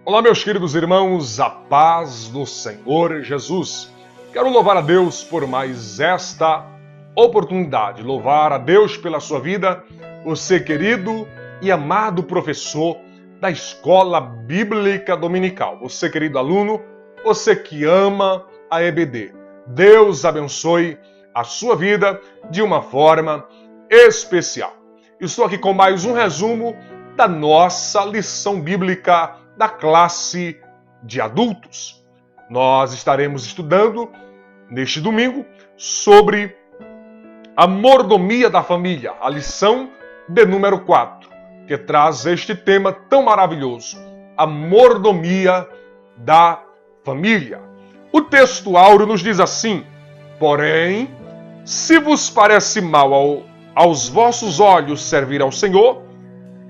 Olá, meus queridos irmãos, a paz do Senhor Jesus. Quero louvar a Deus por mais esta oportunidade, louvar a Deus pela sua vida, você querido e amado professor da Escola Bíblica Dominical, você querido aluno, você que ama a EBD. Deus abençoe a sua vida de uma forma especial. Estou aqui com mais um resumo da nossa lição bíblica da classe de adultos. Nós estaremos estudando neste domingo sobre a mordomia da família, a lição de número 4, que traz este tema tão maravilhoso, a mordomia da família. O texto áureo nos diz assim: porém, se vos parece mal aos vossos olhos servir ao Senhor,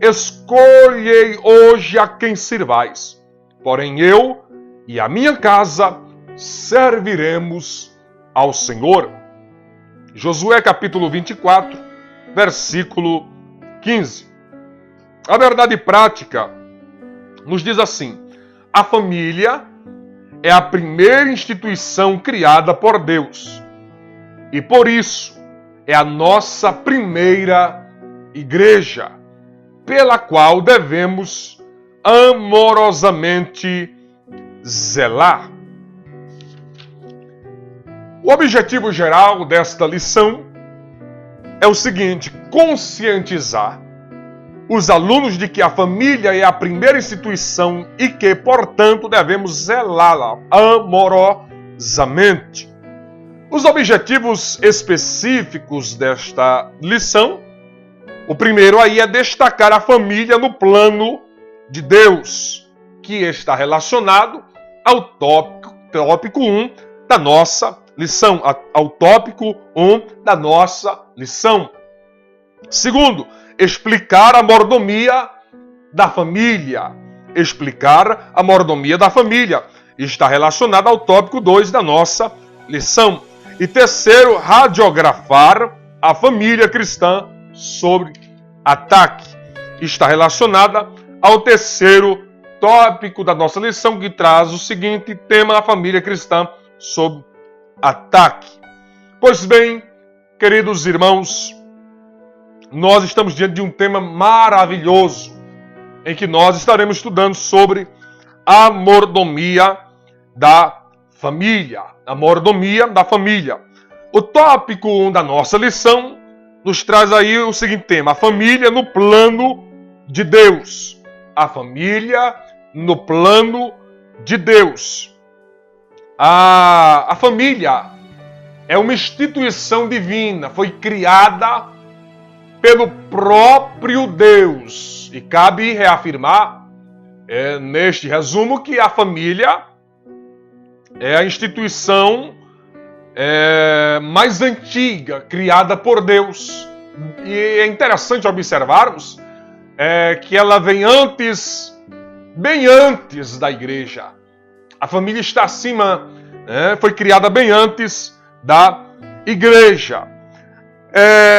escolhei hoje a quem sirvais. Porém eu e a minha casa serviremos ao Senhor. Josué capítulo 24, versículo 15. A verdade prática nos diz assim: a família é a primeira instituição criada por Deus. E por isso é a nossa primeira igreja, pela qual devemos amorosamente zelar. O objetivo geral desta lição é o seguinte: conscientizar os alunos de que a família é a primeira instituição e que, portanto, devemos zelá-la amorosamente. Os objetivos específicos desta lição, o primeiro aí é destacar a família no plano de Deus, que está relacionado ao tópico 1 da nossa lição. Ao tópico 1 da nossa lição. Segundo, explicar a mordomia da família. Explicar a mordomia da família. Está relacionado ao tópico 2 da nossa lição. E terceiro, radiografar a família cristã sobre ataque. Está relacionada ao terceiro tópico da nossa lição, que traz o seguinte tema: a família cristã sob ataque. Pois bem, queridos irmãos, nós estamos diante de um tema maravilhoso, em que nós estaremos estudando sobre a mordomia da família. A mordomia da família. O tópico 1 da nossa lição nos traz aí o seguinte tema: a família no plano de Deus. A família no plano de Deus. A família é uma instituição divina, foi criada pelo próprio Deus. E cabe reafirmar neste resumo que a família é a instituição mais antiga criada por Deus. E é interessante observarmos que ela vem antes, bem antes da igreja. A família está acima, foi criada bem antes da igreja.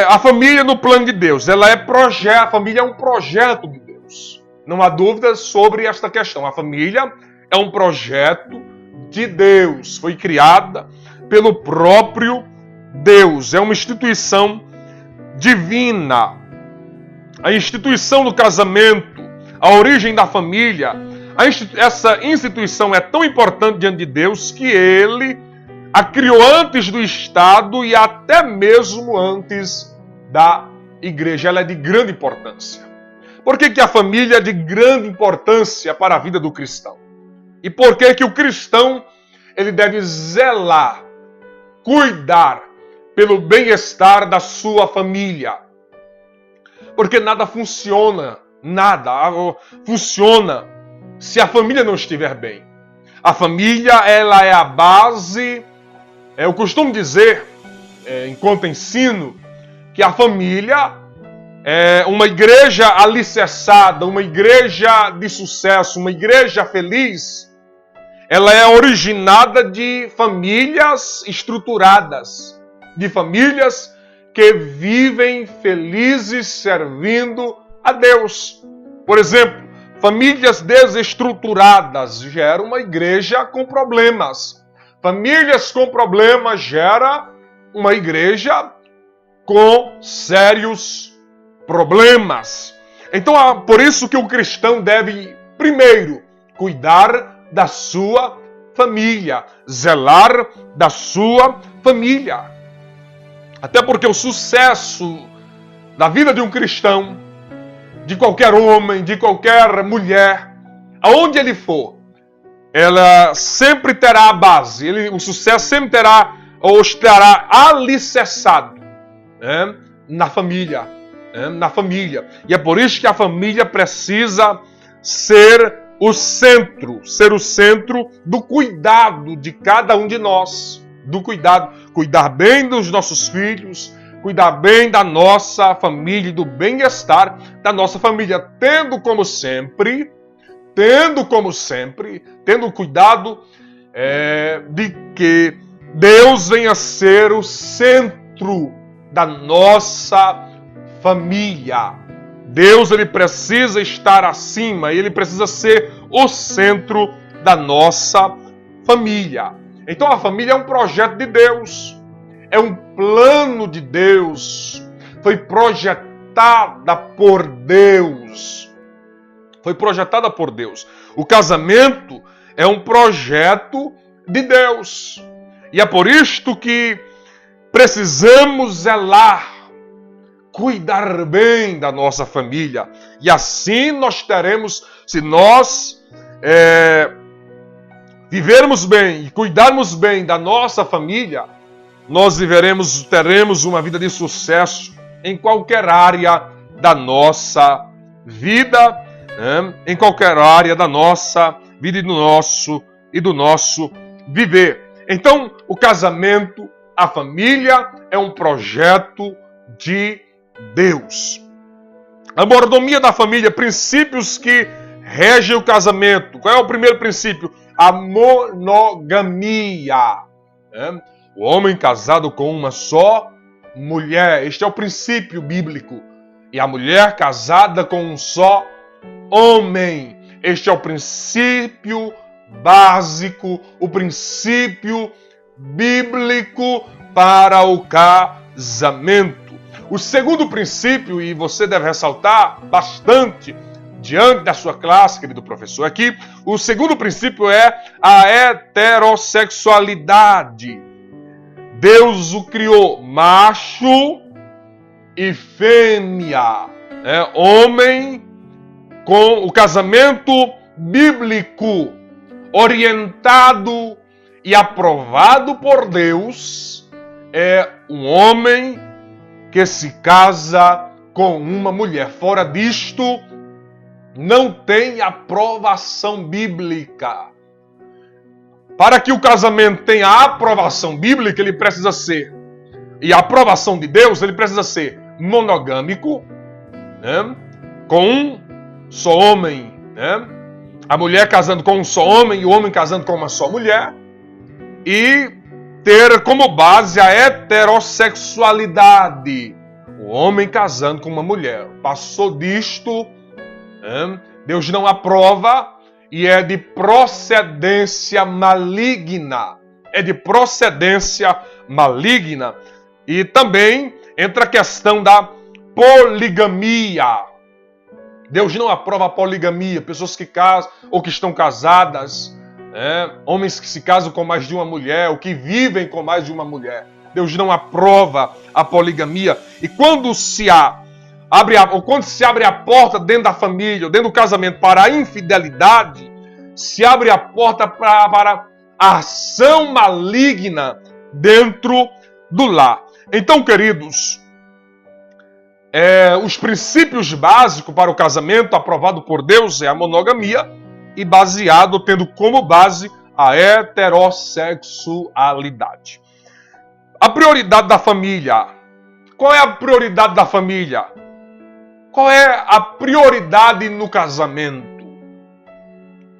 A família no plano de Deus, a família é um projeto de Deus. Não há dúvida sobre esta questão. A família é um projeto de Deus, foi criada pelo próprio Deus. É uma instituição divina. A instituição do casamento, a origem da família, essa instituição é tão importante diante de Deus que Ele a criou antes do Estado e até mesmo antes da igreja. Ela é de grande importância. Por que a família é de grande importância para a vida do cristão? E por que o cristão ele deve zelar, cuidar pelo bem-estar da sua família? Porque nada funciona se a família não estiver bem. A família, ela é a base. Eu costumo dizer, enquanto ensino, que a família é uma igreja alicerçada, uma igreja de sucesso, uma igreja feliz. Ela é originada de famílias estruturadas, de famílias que vivem felizes servindo a Deus. Por exemplo, Famílias desestruturadas geram uma igreja com problemas. Famílias com problemas geram uma igreja com sérios problemas. Então, por isso que o cristão deve, primeiro, cuidar da sua família, zelar da sua família. Até porque o sucesso da vida de um cristão, de qualquer homem, de qualquer mulher, aonde ele for, ela sempre terá a base, o sucesso sempre terá ou estará alicerçado, né, na família, na família. E é por isso que a família precisa ser o centro do cuidado de cada um de nós, do cuidado, cuidar bem dos nossos filhos, cuidar bem da nossa família, do bem-estar da nossa família, tendo cuidado de que Deus venha ser o centro da nossa família. Deus, ele precisa estar acima, ele precisa ser o centro da nossa família. Então a família é um projeto de Deus, é um plano de Deus, foi projetada por Deus. O casamento é um projeto de Deus. E é por isto que precisamos zelar, cuidar bem da nossa família. E assim nós teremos, se nós vivermos bem e cuidarmos bem da nossa família, nós teremos uma vida de sucesso em qualquer área da nossa vida, em qualquer área da nossa vida e do nosso viver. Então, o casamento, a família, é um projeto de Deus. A mordomia da família, princípios que regem o casamento. Qual é o primeiro princípio? A monogamia. O homem casado com uma só mulher. Este é o princípio bíblico. E a mulher casada com um só homem. Este é o princípio básico, o princípio bíblico para o casamento. O segundo princípio, e você deve ressaltar bastante diante da sua classe, querido professor, aqui, o segundo princípio é a heterossexualidade. Deus o criou macho e fêmea, homem, com o casamento bíblico, orientado e aprovado por Deus, é um homem que se casa com uma mulher. Fora disto, não tem aprovação bíblica. Para que o casamento tenha aprovação bíblica, ele precisa ser, e a aprovação de Deus, ele precisa ser monogâmico, com um só homem, a mulher casando com um só homem e o homem casando com uma só mulher, e ter como base a heterossexualidade, o homem casando com uma mulher. Passou disto, Deus não aprova, e é de procedência maligna. E também entra a questão da poligamia. Deus não aprova a poligamia. Pessoas que casam ou que estão casadas, homens que se casam com mais de uma mulher, ou que vivem com mais de uma mulher. Deus não aprova a poligamia. E quando se abre a porta dentro da família, ou dentro do casamento, para a infidelidade, se abre a porta para a ação maligna dentro do lar. Então, queridos, os princípios básicos para o casamento aprovado por Deus é a monogamia e tendo como base a heterossexualidade. A prioridade da família. Qual é a prioridade da família? Qual é a prioridade no casamento?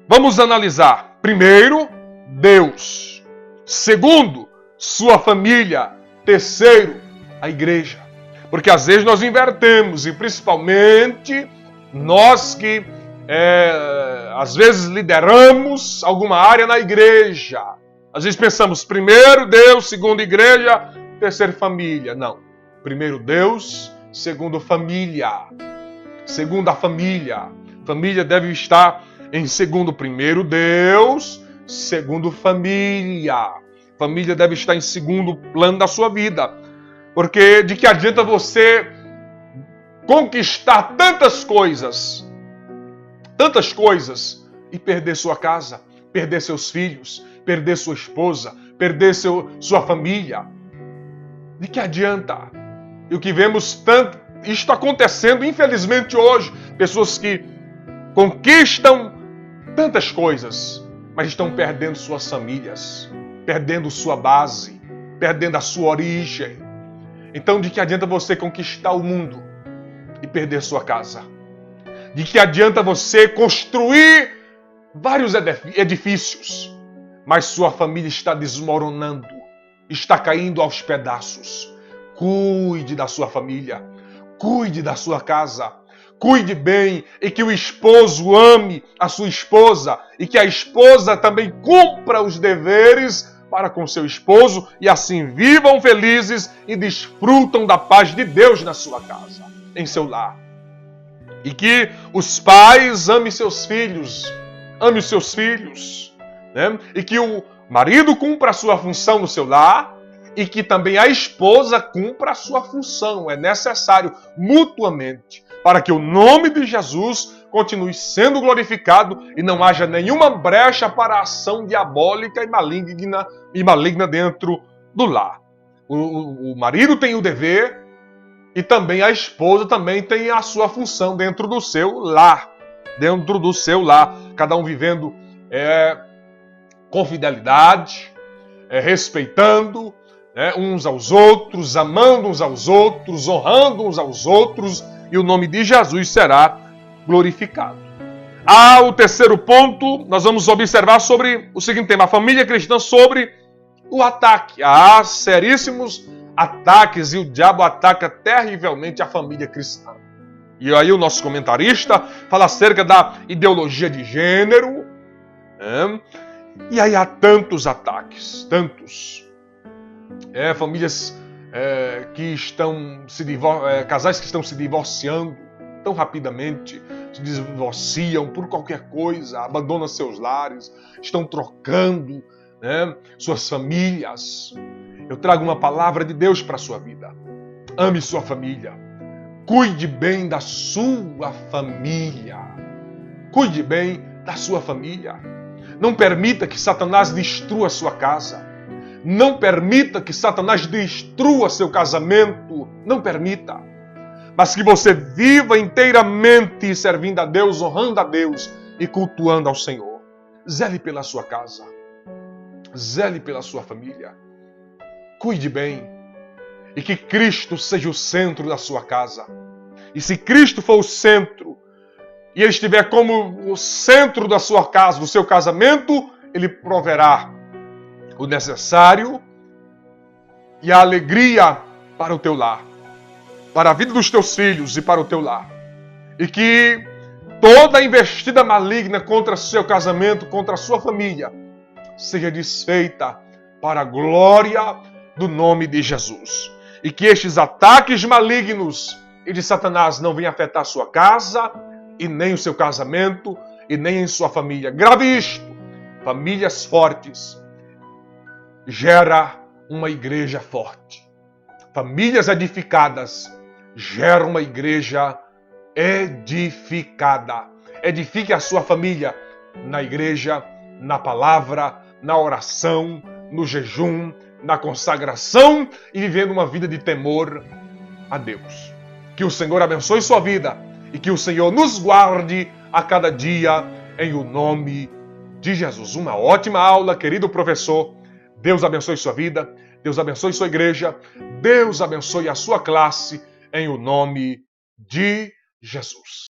Vamos analisar. Primeiro, Deus. Segundo, sua família. Terceiro, a igreja. Porque às vezes nós invertemos, e principalmente nós que às vezes lideramos alguma área na igreja. Às vezes pensamos, primeiro Deus, segundo igreja, terceiro família. Não. Primeiro Deus, segundo família. Segundo a família. Família deve estar em segundo. Primeiro Deus, segundo família. Família deve estar em segundo plano da sua vida. Porque de que adianta você conquistar tantas coisas, e perder sua casa, perder seus filhos, perder sua esposa, perder sua família? De que adianta? E o que vemos tanto, isto acontecendo infelizmente hoje, pessoas que conquistam tantas coisas, mas estão perdendo suas famílias, perdendo sua base, perdendo a sua origem. Então, de que adianta você conquistar o mundo e perder sua casa? De que adianta você construir vários edifícios, mas sua família está desmoronando, está caindo aos pedaços? Cuide da sua família, cuide da sua casa, cuide bem, e que o esposo ame a sua esposa, e que a esposa também cumpra os deveres para com seu esposo, e assim vivam felizes e desfrutam da paz de Deus na sua casa, em seu lar. E que os pais amem seus filhos, ame os seus filhos, né? E que o marido cumpra a sua função no seu lar, e que também a esposa cumpra a sua função. É necessário mutuamente, para que o nome de Jesus continue sendo glorificado e não haja nenhuma brecha para a ação diabólica e maligna dentro do lar. O marido tem o dever e também a esposa também tem a sua função dentro do seu lar. Dentro do seu lar. Cada um vivendo com fidelidade, respeitando uns aos outros, amando uns aos outros, honrando uns aos outros, e o nome de Jesus será glorificado. O terceiro ponto, nós vamos observar sobre o seguinte tema: a família cristã sobre o ataque. Há seríssimos ataques e o diabo ataca terrivelmente a família cristã. E aí o nosso comentarista fala acerca da ideologia de gênero, e aí há tantos ataques, tantos. Famílias que estão casais que estão se divorciando tão rapidamente, se divorciam por qualquer coisa, abandonam seus lares, estão trocando suas famílias. Eu trago uma palavra de Deus para a sua vida. Ame sua família. Cuide bem da sua família. Cuide bem da sua família. Não permita que Satanás destrua sua casa. Não permita que Satanás destrua seu casamento. Não permita. Mas que você viva inteiramente servindo a Deus, honrando a Deus e cultuando ao Senhor. Zele pela sua casa. Zele pela sua família. Cuide bem. E que Cristo seja o centro da sua casa. E se Cristo for o centro, e Ele estiver como o centro da sua casa, do seu casamento, Ele proverá o necessário e a alegria para o teu lar, para a vida dos teus filhos e para o teu lar. E que toda investida maligna contra o seu casamento, contra a sua família, seja desfeita para a glória do nome de Jesus. E que estes ataques malignos e de Satanás não venham afetar a sua casa, e nem o seu casamento, e nem em sua família. Grave isto: famílias fortes gera uma igreja forte. Famílias edificadas geram uma igreja edificada. Edifique a sua família na igreja, na palavra, na oração, no jejum, na consagração e vivendo uma vida de temor a Deus. Que o Senhor abençoe sua vida e que o Senhor nos guarde a cada dia em o nome de Jesus. Uma ótima aula, querido professor. Deus abençoe sua vida, Deus abençoe sua igreja, Deus abençoe a sua classe em o nome de Jesus.